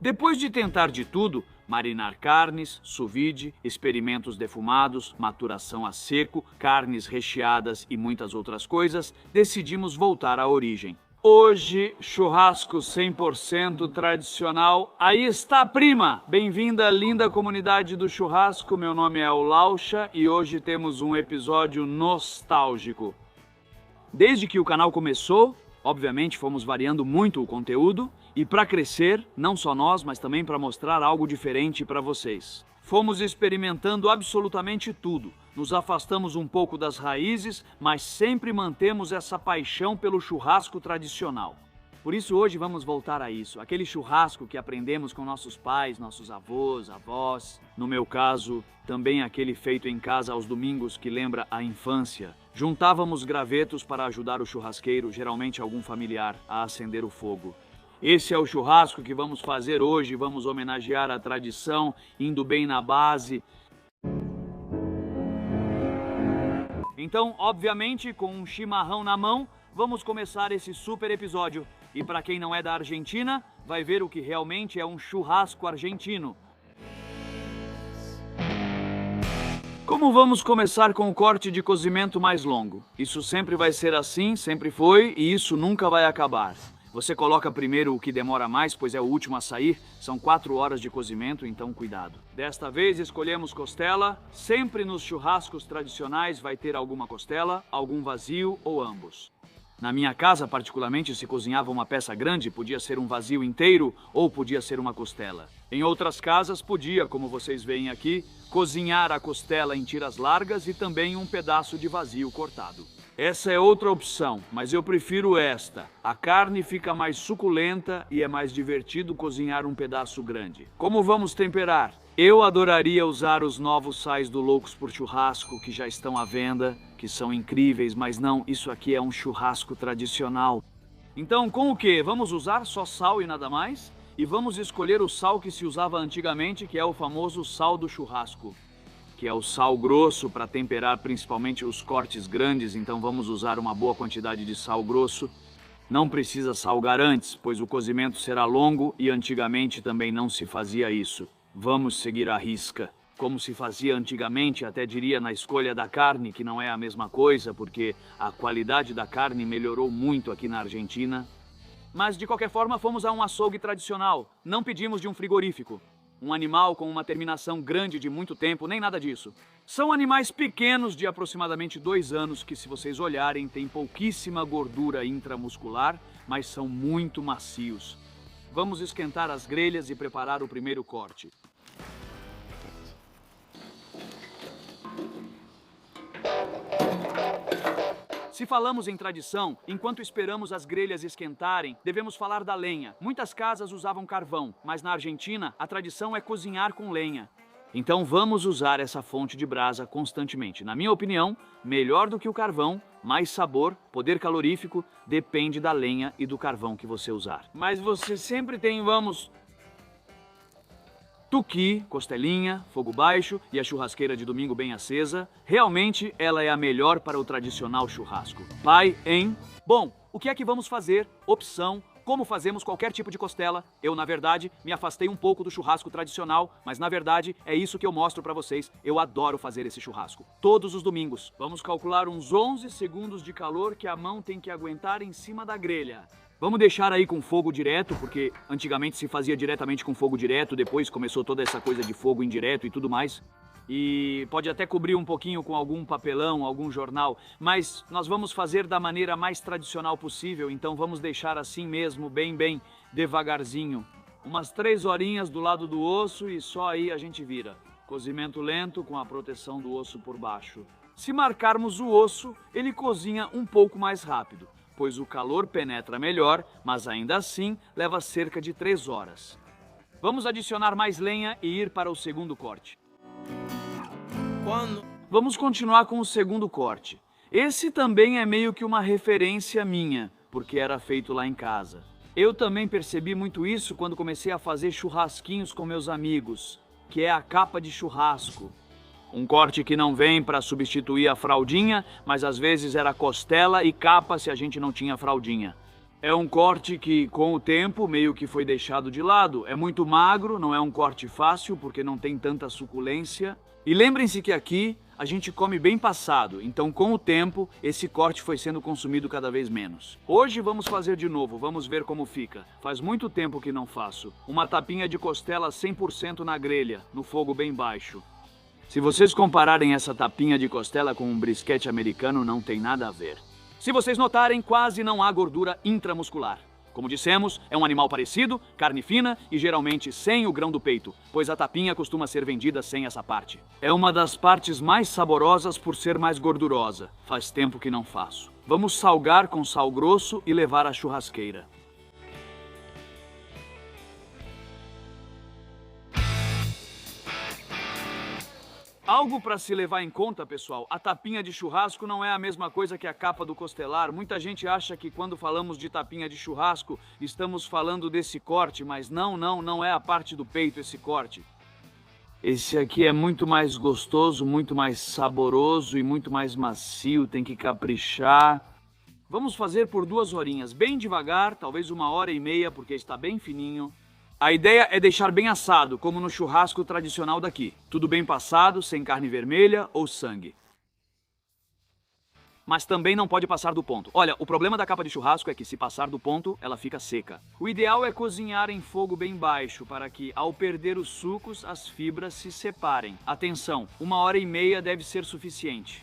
Depois de tentar de tudo, marinar carnes, sous vide, experimentos defumados, maturação a seco, carnes recheadas e muitas outras coisas, decidimos voltar à origem. Hoje, churrasco 100% tradicional. Aí está, prima! Bem-vinda, linda comunidade do churrasco. Meu nome é o Lauscha e hoje temos um episódio nostálgico. Desde que o canal começou, obviamente fomos variando muito o conteúdo e para crescer, não só nós, mas também para mostrar algo diferente para vocês. Fomos experimentando absolutamente tudo. Nos afastamos um pouco das raízes, mas sempre mantemos essa paixão pelo churrasco tradicional. Por isso hoje vamos voltar a isso, aquele churrasco que aprendemos com nossos pais, nossos avós, avós. No meu caso, também aquele feito em casa aos domingos que lembra a infância. Juntávamos gravetos para ajudar o churrasqueiro, geralmente algum familiar, a acender o fogo. Esse é o churrasco que vamos fazer hoje, vamos homenagear a tradição, indo bem na base. Então, obviamente, com um chimarrão na mão, vamos começar esse super episódio. E para quem não é da Argentina, vai ver o que realmente é um churrasco argentino. Como vamos começar com o corte de cozimento mais longo? Isso sempre vai ser assim, sempre foi, e isso nunca vai acabar. Você coloca primeiro o que demora mais, pois é o último a sair. São 4 horas de cozimento, então cuidado. Desta vez escolhemos costela. Sempre nos churrascos tradicionais vai ter alguma costela, algum vazio ou ambos. Na minha casa, particularmente, se cozinhava uma peça grande, podia ser um vazio inteiro ou podia ser uma costela. Em outras casas, podia, como vocês veem aqui, cozinhar a costela em tiras largas e também um pedaço de vazio cortado. Essa é outra opção, mas eu prefiro esta. A carne fica mais suculenta e é mais divertido cozinhar um pedaço grande. Como vamos temperar? Eu adoraria usar os novos sais do Loucos por Churrasco que já estão à venda, que são incríveis, mas não, isso aqui é um churrasco tradicional. Então, com o quê? Vamos usar só sal e nada mais? E vamos escolher o sal que se usava antigamente, que é o famoso sal do churrasco, que é o sal grosso para temperar principalmente os cortes grandes, então vamos usar uma boa quantidade de sal grosso. Não precisa salgar antes, pois o cozimento será longo e antigamente também não se fazia isso. Vamos seguir à risca. Como se fazia antigamente, até diria na escolha da carne, que não é a mesma coisa, porque a qualidade da carne melhorou muito aqui na Argentina. Mas de qualquer forma fomos a um açougue tradicional, não pedimos de um frigorífico. Um animal com uma terminação grande de muito tempo, nem nada disso. São animais pequenos de aproximadamente 2 anos que, se vocês olharem, têm pouquíssima gordura intramuscular, mas são muito macios. Vamos esquentar as grelhas e preparar o primeiro corte. Se falamos em tradição, enquanto esperamos as grelhas esquentarem, devemos falar da lenha. Muitas casas usavam carvão, mas na Argentina a tradição é cozinhar com lenha. Então vamos usar essa fonte de brasa constantemente. Na minha opinião, melhor do que o carvão, mais sabor, poder calorífico, depende da lenha e do carvão que você usar. Mas você sempre tem, tuqui, costelinha, fogo baixo e a churrasqueira de domingo bem acesa. Realmente ela é a melhor para o tradicional churrasco. Pai, hein? Bom, o que é que vamos fazer? Opção. Como fazemos qualquer tipo de costela. Eu, na verdade, me afastei um pouco do churrasco tradicional, mas na verdade é isso que eu mostro para vocês. Eu adoro fazer esse churrasco. Todos os domingos. Vamos calcular uns 11 segundos de calor que a mão tem que aguentar em cima da grelha. Vamos deixar aí com fogo direto, porque antigamente se fazia diretamente com fogo direto, depois começou toda essa coisa de fogo indireto e tudo mais. E pode até cobrir um pouquinho com algum papelão, algum jornal, mas nós vamos fazer da maneira mais tradicional possível, então vamos deixar assim mesmo, bem devagarzinho. Umas 3 horinhas do lado do osso e só aí a gente vira. Cozimento lento com a proteção do osso por baixo. Se marcarmos o osso, ele cozinha um pouco mais rápido, pois o calor penetra melhor, mas ainda assim leva cerca de 3 horas. Vamos adicionar mais lenha e ir para o segundo corte. Vamos continuar com o segundo corte. Esse também é meio que uma referência minha, porque era feito lá em casa. Eu também percebi muito isso quando comecei a fazer churrasquinhos com meus amigos, que é a capa de churrasco. Um corte que não vem para substituir a fraldinha, mas às vezes era costela e capa se a gente não tinha fraldinha. É um corte que, com o tempo, meio que foi deixado de lado. É muito magro, não é um corte fácil, porque não tem tanta suculência. E lembrem-se que aqui a gente come bem passado, então com o tempo esse corte foi sendo consumido cada vez menos. Hoje vamos fazer de novo, vamos ver como fica. Faz muito tempo que não faço. Uma tapinha de costela 100% na grelha, no fogo bem baixo. Se vocês compararem essa tapinha de costela com um brisquete americano, não tem nada a ver. Se vocês notarem, quase não há gordura intramuscular. Como dissemos, é um animal parecido, carne fina e geralmente sem o grão do peito, pois a tapinha costuma ser vendida sem essa parte. É uma das partes mais saborosas por ser mais gordurosa. Faz tempo que não faço. Vamos salgar com sal grosso e levar à churrasqueira. Algo para se levar em conta, pessoal, a tapinha de churrasco não é a mesma coisa que a capa do costelar. Muita gente acha que quando falamos de tapinha de churrasco, estamos falando desse corte, mas não é a parte do peito esse corte. Esse aqui é muito mais gostoso, muito mais saboroso e muito mais macio, tem que caprichar. Vamos fazer por 2 horinhas, bem devagar, talvez 1h30, porque está bem fininho. A ideia é deixar bem assado, como no churrasco tradicional daqui. Tudo bem passado, sem carne vermelha ou sangue. Mas também não pode passar do ponto. Olha, o problema da capa de churrasco é que se passar do ponto, ela fica seca. O ideal é cozinhar em fogo bem baixo, para que, ao perder os sucos, as fibras se separem. Atenção, 1h30 deve ser suficiente.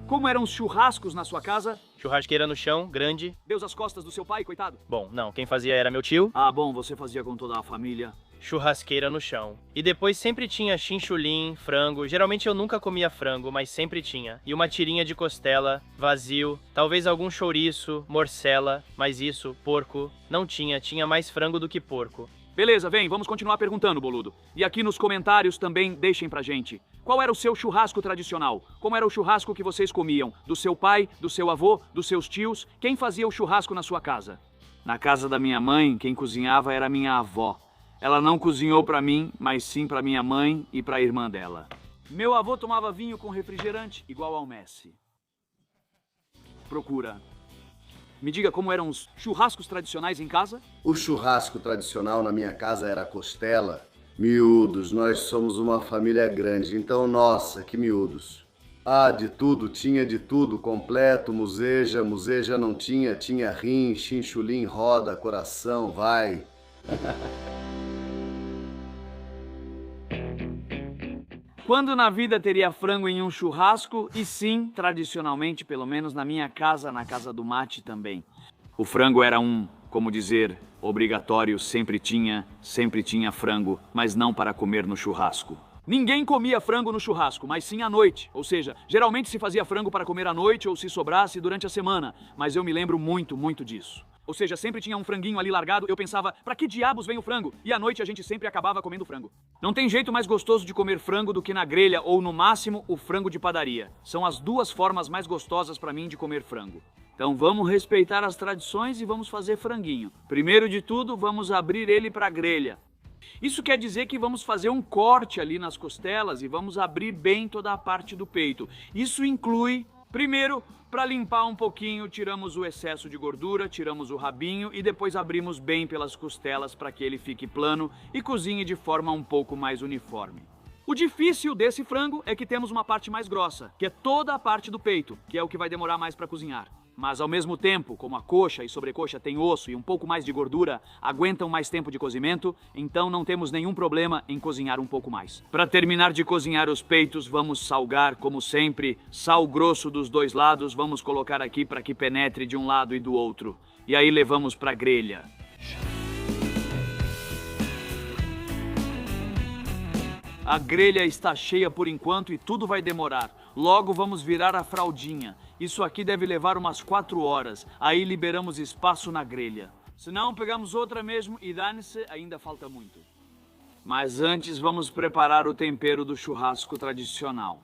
Como eram os churrascos na sua casa? Churrasqueira no chão, grande. Deus as costas do seu pai, coitado? Bom, não, quem fazia era meu tio. Ah, bom, você fazia com toda a família. Churrasqueira no chão. E depois sempre tinha chinchulim, frango. Geralmente eu nunca comia frango, mas sempre tinha. E uma tirinha de costela, vazio. Talvez algum chouriço, morcela. Mas isso, porco, não tinha. Tinha mais frango do que porco. Beleza, vem, vamos continuar perguntando, boludo. E aqui nos comentários também deixem pra gente. Qual era o seu churrasco tradicional? Como era o churrasco que vocês comiam? Do seu pai, do seu avô, dos seus tios? Quem fazia o churrasco na sua casa? Na casa da minha mãe, quem cozinhava era minha avó. Ela não cozinhou pra mim, mas sim pra minha mãe e pra irmã dela. Meu avô tomava vinho com refrigerante, igual ao Messi. Procura. Me diga como eram os churrascos tradicionais em casa? O churrasco tradicional na minha casa era costela. Miúdos, nós somos uma família grande, então, nossa, que miúdos. Ah, de tudo, tinha de tudo, completo, museja não tinha, tinha rim, chinchulim, roda, coração, vai. Quando na vida teria frango em um churrasco? E sim, tradicionalmente, pelo menos na minha casa, na casa do Mate também. O frango era como dizer, obrigatório, sempre tinha frango, mas não para comer no churrasco. Ninguém comia frango no churrasco, mas sim à noite. Ou seja, geralmente se fazia frango para comer à noite ou se sobrasse durante a semana, mas eu me lembro muito disso. Ou seja, sempre tinha um franguinho ali largado, eu pensava, pra que diabos vem o frango? E à noite a gente sempre acabava comendo frango. Não tem jeito mais gostoso de comer frango do que na grelha ou, no máximo, o frango de padaria. São as 2 formas mais gostosas pra mim de comer frango. Então vamos respeitar as tradições e vamos fazer franguinho. Primeiro de tudo, vamos abrir ele pra grelha. Isso quer dizer que vamos fazer um corte ali nas costelas e vamos abrir bem toda a parte do peito. Isso inclui, primeiro, para limpar um pouquinho, tiramos o excesso de gordura, tiramos o rabinho e depois abrimos bem pelas costelas para que ele fique plano e cozinhe de forma um pouco mais uniforme. O difícil desse frango é que temos uma parte mais grossa, que é toda a parte do peito, que é o que vai demorar mais para cozinhar. Mas ao mesmo tempo, como a coxa e sobrecoxa têm osso e um pouco mais de gordura, aguentam mais tempo de cozimento, então não temos nenhum problema em cozinhar um pouco mais. Para terminar de cozinhar os peitos, vamos salgar, como sempre, sal grosso dos 2 lados, vamos colocar aqui para que penetre de um lado e do outro. E aí levamos para a grelha. A grelha está cheia por enquanto e tudo vai demorar. Logo vamos virar a fraldinha. Isso aqui deve levar umas 4 horas. Aí liberamos espaço na grelha. Se não, pegamos outra mesmo e dane-se, ainda falta muito. Mas antes vamos preparar o tempero do churrasco tradicional.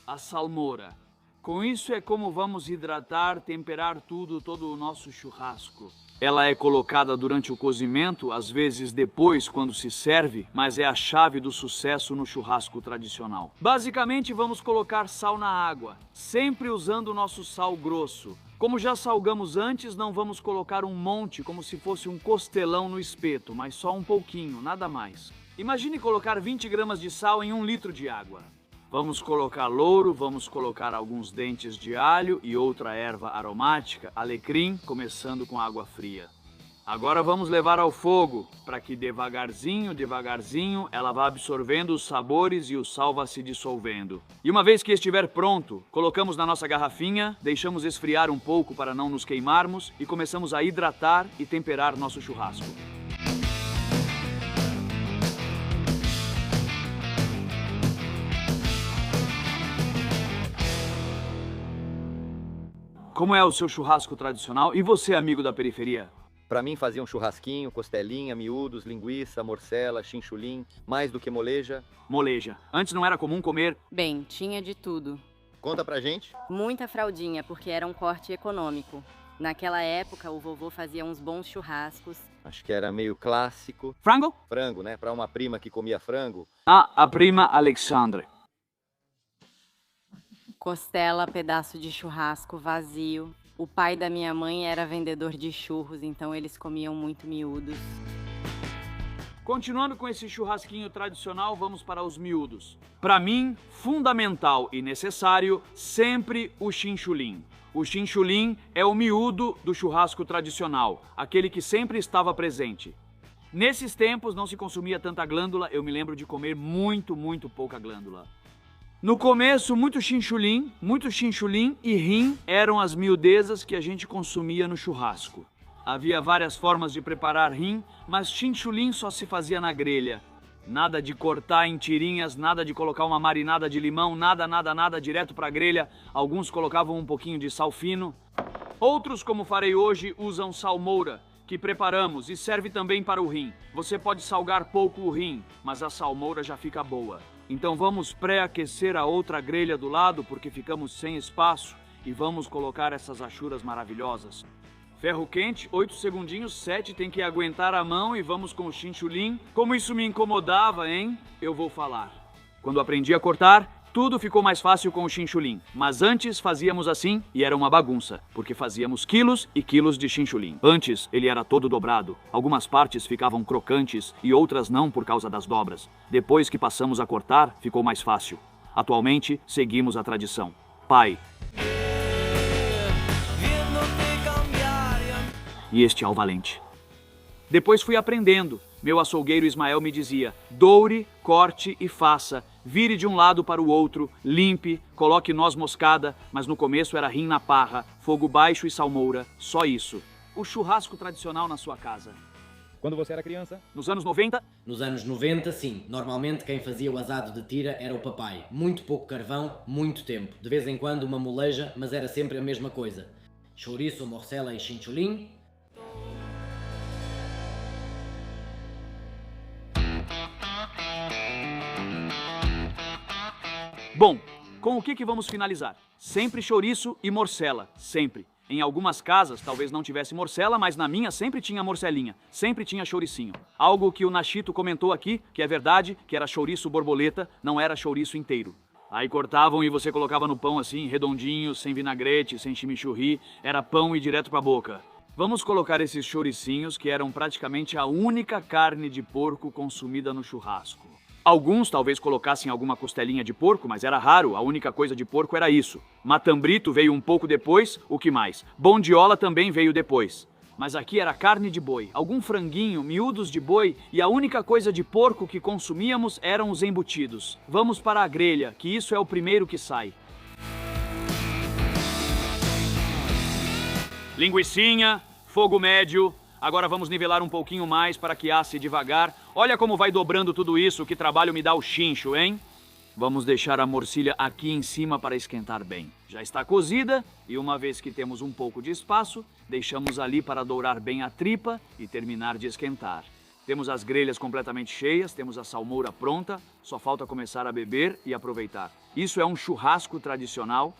A salmoura. Com isso é como vamos hidratar, temperar tudo, todo o nosso churrasco. Ela é colocada durante o cozimento, às vezes depois, quando se serve, mas é a chave do sucesso no churrasco tradicional. Basicamente, vamos colocar sal na água, sempre usando o nosso sal grosso. Como já salgamos antes, não vamos colocar um monte como se fosse um costelão no espeto, mas só um pouquinho, nada mais. Imagine colocar 20 gramas de sal em 1 litro de água. Vamos colocar louro, vamos colocar alguns dentes de alho e outra erva aromática, alecrim, começando com água fria. Agora vamos levar ao fogo, para que devagarzinho, devagarzinho, ela vá absorvendo os sabores e o sal vá se dissolvendo. E uma vez que estiver pronto, colocamos na nossa garrafinha, deixamos esfriar um pouco para não nos queimarmos e começamos a hidratar e temperar nosso churrasco. Como é o seu churrasco tradicional? E você, amigo da periferia? Pra mim fazia um churrasquinho, costelinha, miúdos, linguiça, morcela, chinchulim, mais do que moleja. Moleja. Antes não era comum comer... Bem, tinha de tudo. Conta pra gente. Muita fraldinha, porque era um corte econômico. Naquela época, o vovô fazia uns bons churrascos. Acho que era meio clássico. Frango? Frango, né? Pra uma prima que comia frango. Ah, a prima Alexandre. Costela, pedaço de churrasco vazio. O pai da minha mãe era vendedor de churros, então eles comiam muito miúdos. Continuando com esse churrasquinho tradicional, vamos para os miúdos. Para mim, fundamental e necessário, sempre o chinchulim. O chinchulim é o miúdo do churrasco tradicional, aquele que sempre estava presente. Nesses tempos não se consumia tanta glândula, eu me lembro de comer muito pouca glândula. No começo, muito chinchulim e rim eram as miudezas que a gente consumia no churrasco. Havia várias formas de preparar rim, mas chinchulim só se fazia na grelha. Nada de cortar em tirinhas, nada de colocar uma marinada de limão, nada, direto para a grelha. Alguns colocavam um pouquinho de sal fino. Outros, como farei hoje, usam salmoura, que preparamos e serve também para o rim. Você pode salgar pouco o rim, mas a salmoura já fica boa. Então vamos pré-aquecer a outra grelha do lado, porque ficamos sem espaço, e vamos colocar essas achuras maravilhosas. Ferro quente, 8 segundinhos, 7, tem que aguentar a mão e vamos com o chinchulim. Como isso me incomodava, hein? Eu vou falar. Quando aprendi a cortar, tudo ficou mais fácil com o chinchulim. Mas antes fazíamos assim e era uma bagunça, porque fazíamos quilos e quilos de chinchulim. Antes ele era todo dobrado. Algumas partes ficavam crocantes e outras não por causa das dobras. Depois que passamos a cortar, ficou mais fácil. Atualmente, seguimos a tradição. Pai. E este é o valente. Depois fui aprendendo. Meu açougueiro Ismael me dizia: doure, corte e faça. Vire de um lado para o outro, limpe, coloque noz moscada, mas no começo era rim na parra, fogo baixo e salmoura, só isso. O churrasco tradicional na sua casa. Quando você era criança? Nos anos 90? Nos anos 90, sim. Normalmente quem fazia o assado de tira era o papai. Muito pouco carvão, muito tempo. De vez em quando uma moleja, mas era sempre a mesma coisa. Chouriço, morcela e chincholim. Bom, com o que vamos finalizar? Sempre chouriço e morcela, sempre. Em algumas casas talvez não tivesse morcela, mas na minha sempre tinha morcelinha, sempre tinha chouricinho. Algo que o Nachito comentou aqui, que é verdade, que era chouriço borboleta, não era chouriço inteiro. Aí cortavam e você colocava no pão assim, redondinho, sem vinagrete, sem chimichurri, era pão e direto pra boca. Vamos colocar esses chouricinhos que eram praticamente a única carne de porco consumida no churrasco. Alguns talvez colocassem alguma costelinha de porco, mas era raro, a única coisa de porco era isso. Matambrito veio um pouco depois, o que mais? Bondiola também veio depois. Mas aqui era carne de boi, algum franguinho, miúdos de boi, e a única coisa de porco que consumíamos eram os embutidos. Vamos para a grelha, que isso é o primeiro que sai. Linguicinha, fogo médio. Agora vamos nivelar um pouquinho mais para que asse devagar. Olha como vai dobrando tudo isso, que trabalho me dá o chincho, hein? Vamos deixar a morcilha aqui em cima para esquentar bem. Já está cozida e uma vez que temos um pouco de espaço, deixamos ali para dourar bem a tripa e terminar de esquentar. Temos as grelhas completamente cheias, temos a salmoura pronta, só falta começar a beber e aproveitar. Isso é um churrasco tradicional.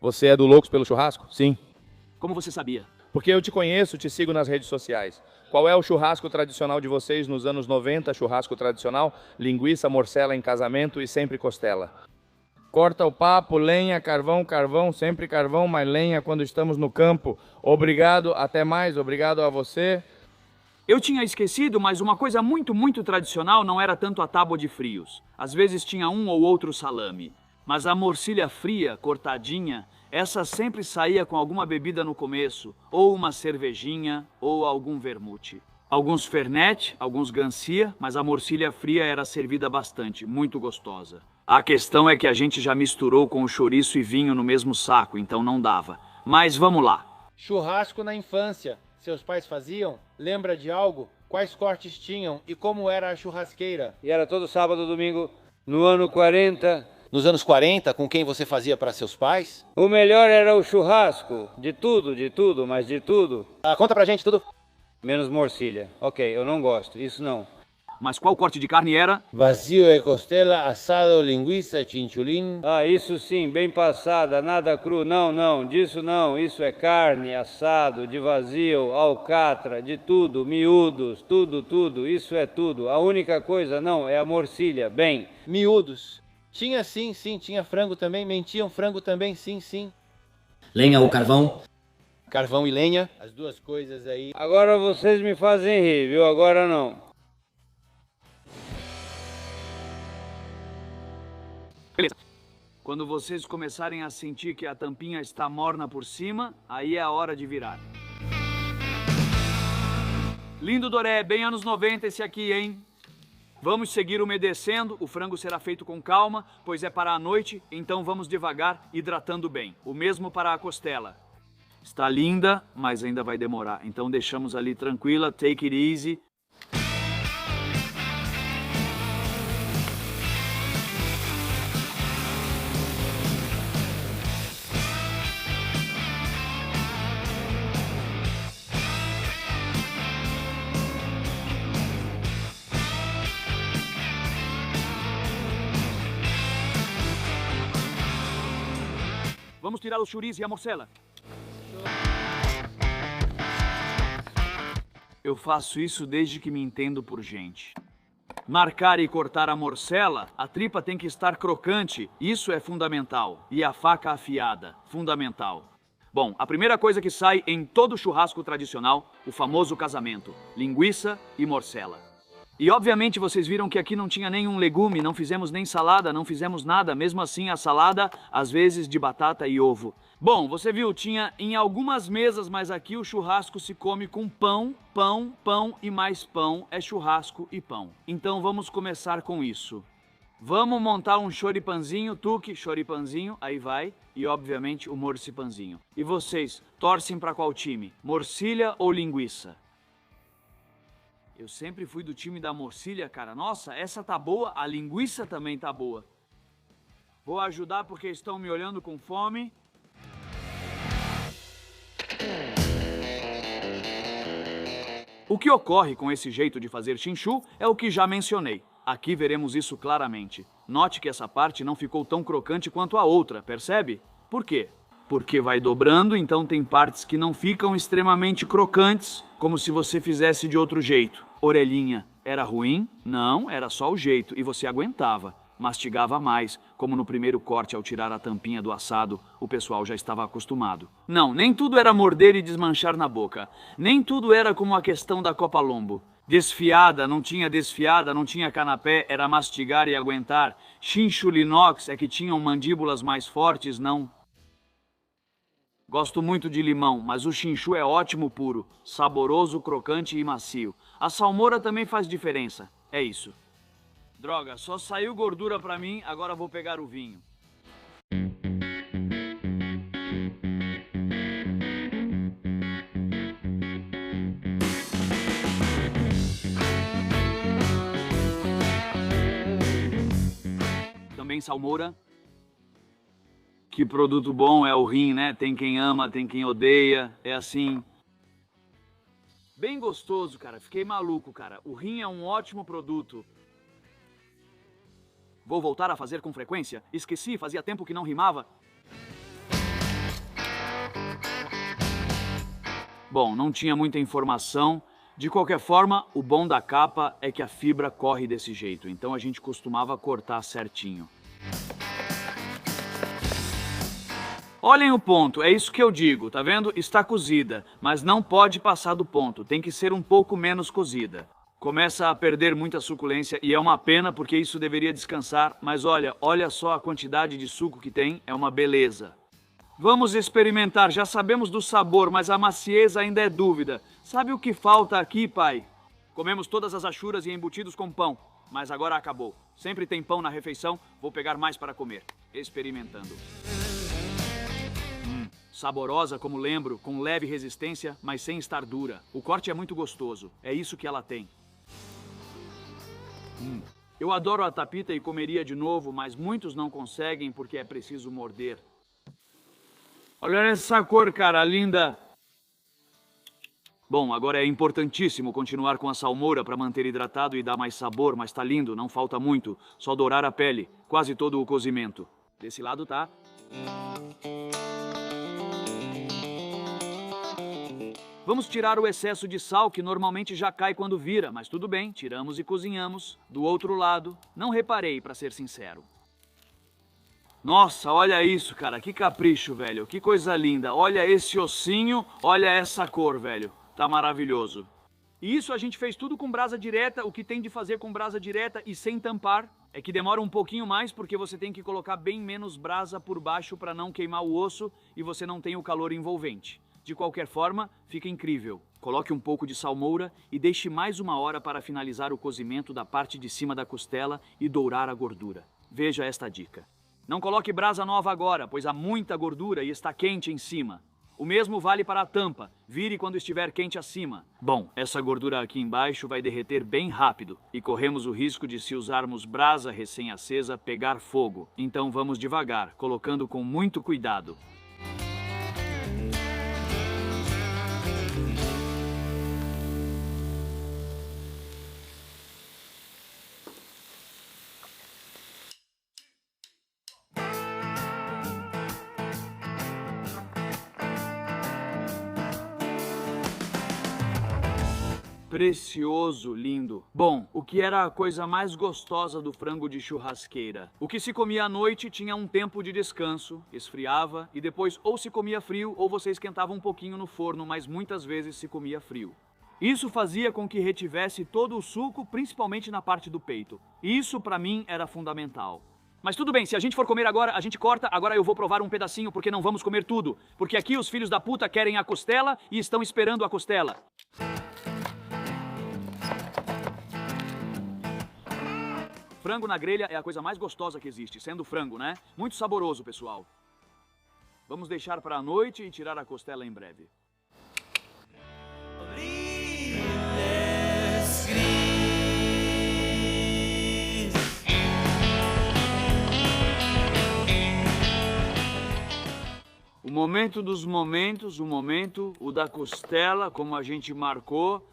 Você é do Loucos pelo Churrasco? Sim. Como você sabia? Porque eu te conheço, te sigo nas redes sociais. Qual é o churrasco tradicional de vocês nos anos 90, churrasco tradicional? Linguiça, morcela em casamento e sempre costela. Corta o papo, lenha, carvão, carvão, sempre carvão, mas lenha quando estamos no campo. Obrigado, até mais, obrigado a você. Eu tinha esquecido, mas uma coisa muito tradicional não era tanto a tábua de frios. Às vezes tinha um ou outro salame. Mas a morcilha fria, cortadinha, essa sempre saía com alguma bebida no começo, ou uma cervejinha, ou algum vermute. Alguns Fernet, alguns Gancia, mas a morcilha fria era servida bastante, muito gostosa. A questão é que a gente já misturou com o chouriço e vinho no mesmo saco, então não dava. Mas vamos lá. Churrasco na infância. Seus pais faziam? Lembra de algo? Quais cortes tinham e como era a churrasqueira? E era todo sábado, domingo, no ano 40. Nos anos 40, com quem você fazia para seus pais? O melhor era o churrasco. De tudo, mas de tudo. Conta pra gente tudo. Menos morcilha. Ok, eu não gosto, isso não. Mas qual corte de carne era? Vazio e costela, assado, linguiça, chinchulín. Ah, isso sim, bem passada, nada cru. Não, disso não. Isso é carne, assado, de vazio, alcatra, de tudo, miúdos, tudo. Isso é tudo. A única coisa não é a morcilha. Bem, Miúdos. Tinha sim, tinha frango também. Mentiam frango também, sim. Lenha ou carvão? Carvão e lenha. As duas coisas aí. agora vocês me fazem rir, viu? Agora não. Beleza. Quando vocês começarem a sentir que a tampinha está morna por cima, aí é a hora de virar. Lindo Doré, bem anos 90 esse aqui, hein? Vamos seguir umedecendo, o frango será feito com calma, pois é para a noite, então vamos devagar, hidratando bem. O mesmo para a costela. Está linda, mas ainda vai demorar, então deixamos ali tranquila, take it easy. Vamos tirar os chouriços e a morcela. Eu faço isso desde que me entendo por gente. Marcar e cortar a morcela, a tripa tem que estar crocante, isso é fundamental. E a faca afiada, fundamental. Bom, a primeira coisa que sai em todo churrasco tradicional, o famoso casamento, linguiça e morcela. E obviamente vocês viram que aqui não tinha nenhum legume, não fizemos nem salada, não fizemos nada, mesmo assim a salada, às vezes de batata e ovo. Bom, você viu, tinha em algumas mesas, mas aqui o churrasco se come com pão e mais pão, é churrasco e pão. Então vamos começar com isso. Vamos montar um choripanzinho, tuque, choripanzinho, aí vai, e obviamente o morcipanzinho. E vocês, torcem para qual time? Morcilha ou linguiça? Eu sempre fui do time da morcilha, cara. Nossa, essa tá boa, a linguiça também tá boa. Vou ajudar porque estão me olhando com fome. O que ocorre com esse jeito de fazer chinchu é o que já mencionei. Aqui veremos isso claramente. Note que essa parte não ficou tão crocante quanto a outra, percebe? Por quê? Porque vai dobrando, então tem partes que não ficam extremamente crocantes, como se você fizesse de outro jeito. Orelhinha, era ruim? Não, era só o jeito, e você aguentava. Mastigava mais, como no primeiro corte ao tirar a tampinha do assado, o pessoal já estava acostumado. Não, nem tudo era morder e desmanchar na boca. Nem tudo era como a questão da Copa Lombo. Desfiada, não tinha canapé, era mastigar e aguentar. Chincho Linox é que tinham mandíbulas mais fortes, não? Gosto muito de limão, mas o chinchu é ótimo puro, saboroso, crocante e macio. A salmoura também faz diferença, é isso. Droga, só saiu gordura pra mim, agora vou pegar o vinho. Também salmoura. Que produto bom é o rim, né? Tem quem ama, tem quem odeia, é assim. Bem gostoso, cara. Fiquei maluco, cara. O rim é um ótimo produto. Vou voltar a fazer com frequência? Esqueci, fazia tempo que não rimava. Bom, não tinha muita informação. De qualquer forma, o bom da capa é que a fibra corre desse jeito, então a gente costumava cortar certinho. Olhem o ponto, é isso que eu digo, tá vendo? Está cozida, mas não pode passar do ponto, tem que ser um pouco menos cozida. Começa a perder muita suculência e é uma pena porque isso deveria descansar, mas olha só a quantidade de suco que tem, é uma beleza. Vamos experimentar, já sabemos do sabor, mas a maciez ainda é dúvida. Sabe o que falta aqui, pai? Comemos todas as achuras e embutidos com pão, mas agora acabou. Sempre tem pão na refeição, vou pegar mais para comer. Experimentando. Saborosa, como lembro, com leve resistência, mas sem estar dura. O corte é muito gostoso, é isso que ela tem. Eu adoro a tapita e comeria de novo, mas muitos não conseguem porque é preciso morder. Olha essa cor, cara, linda. Bom, agora é importantíssimo continuar com a salmoura para manter hidratado e dar mais sabor, mas tá lindo, não falta muito. Só dourar a pele, quase todo o cozimento. Desse lado tá. Vamos tirar o excesso de sal que normalmente já cai quando vira, mas tudo bem, tiramos e cozinhamos. Do outro lado, não reparei, para ser sincero. Nossa, olha isso, cara, que capricho, velho, que coisa linda. Olha esse ossinho, olha essa cor, velho, tá maravilhoso. E isso a gente fez tudo com brasa direta. O que tem de fazer com brasa direta e sem tampar é que demora um pouquinho mais porque você tem que colocar bem menos brasa por baixo para não queimar o osso e você não tem o calor envolvente. De qualquer forma, fica incrível. Coloque um pouco de salmoura e deixe mais 1 hora para finalizar o cozimento da parte de cima da costela e dourar a gordura. Veja esta dica. Não coloque brasa nova agora, pois há muita gordura e está quente em cima. O mesmo vale para a tampa. Vire quando estiver quente acima. Bom, essa gordura aqui embaixo vai derreter bem rápido e corremos o risco de, se usarmos brasa recém-acesa, pegar fogo. Então vamos devagar, colocando com muito cuidado. Precioso, lindo. Bom, o que era a coisa mais gostosa do frango de churrasqueira? O que se comia à noite tinha um tempo de descanso, esfriava e depois ou se comia frio ou você esquentava um pouquinho no forno, mas muitas vezes se comia frio. Isso fazia com que retivesse todo o suco, principalmente na parte do peito. Isso pra mim era fundamental. Mas tudo bem, se a gente for comer agora, a gente corta. Agora eu vou provar um pedacinho porque não vamos comer tudo. Porque aqui os filhos da puta querem a costela e estão esperando a costela. Frango na grelha é a coisa mais gostosa que existe, sendo frango, né? Muito saboroso, pessoal. Vamos deixar para a noite e tirar a costela em breve. O momento dos momentos, o da costela, como a gente marcou.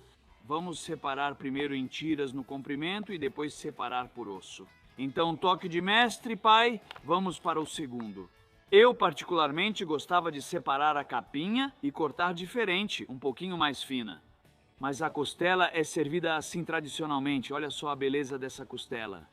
Vamos separar primeiro em tiras no comprimento e depois separar por osso. Então, toque de mestre, pai, vamos para o segundo. Eu, particularmente, gostava de separar a capinha e cortar diferente, um pouquinho mais fina. Mas a costela é servida assim tradicionalmente, olha só a beleza dessa costela.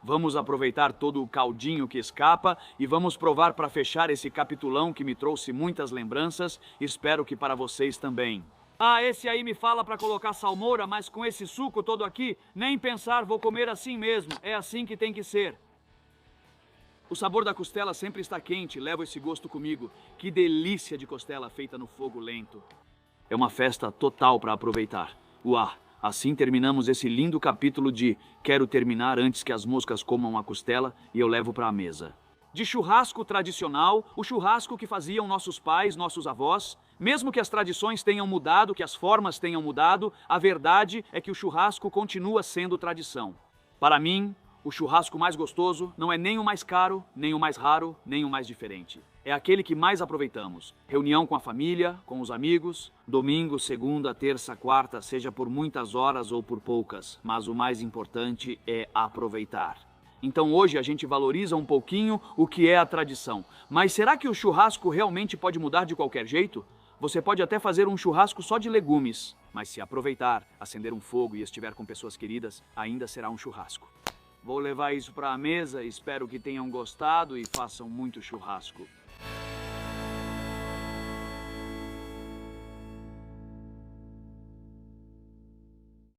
Vamos aproveitar todo o caldinho que escapa e vamos provar para fechar esse capitulão que me trouxe muitas lembranças, espero que para vocês também. Ah, esse aí me fala para colocar salmoura, mas com esse suco todo aqui, nem pensar, vou comer assim mesmo. É assim que tem que ser. O sabor da costela sempre está quente, levo esse gosto comigo. Que delícia de costela feita no fogo lento. É uma festa total para aproveitar. Uau, assim terminamos esse lindo capítulo de Quero terminar antes que as moscas comam a costela e eu levo para a mesa. De churrasco tradicional, o churrasco que faziam nossos pais, nossos avós. Mesmo que as tradições tenham mudado, que as formas tenham mudado, a verdade é que o churrasco continua sendo tradição. Para mim, o churrasco mais gostoso não é nem o mais caro, nem o mais raro, nem o mais diferente. É aquele que mais aproveitamos. Reunião com a família, com os amigos, domingo, segunda, terça, quarta, seja por muitas horas ou por poucas, mas o mais importante é aproveitar. Então hoje a gente valoriza um pouquinho o que é a tradição. Mas será que o churrasco realmente pode mudar de qualquer jeito? Você pode até fazer um churrasco só de legumes, mas se aproveitar, acender um fogo e estiver com pessoas queridas, ainda será um churrasco. Vou levar isso para a mesa, espero que tenham gostado e façam muito churrasco.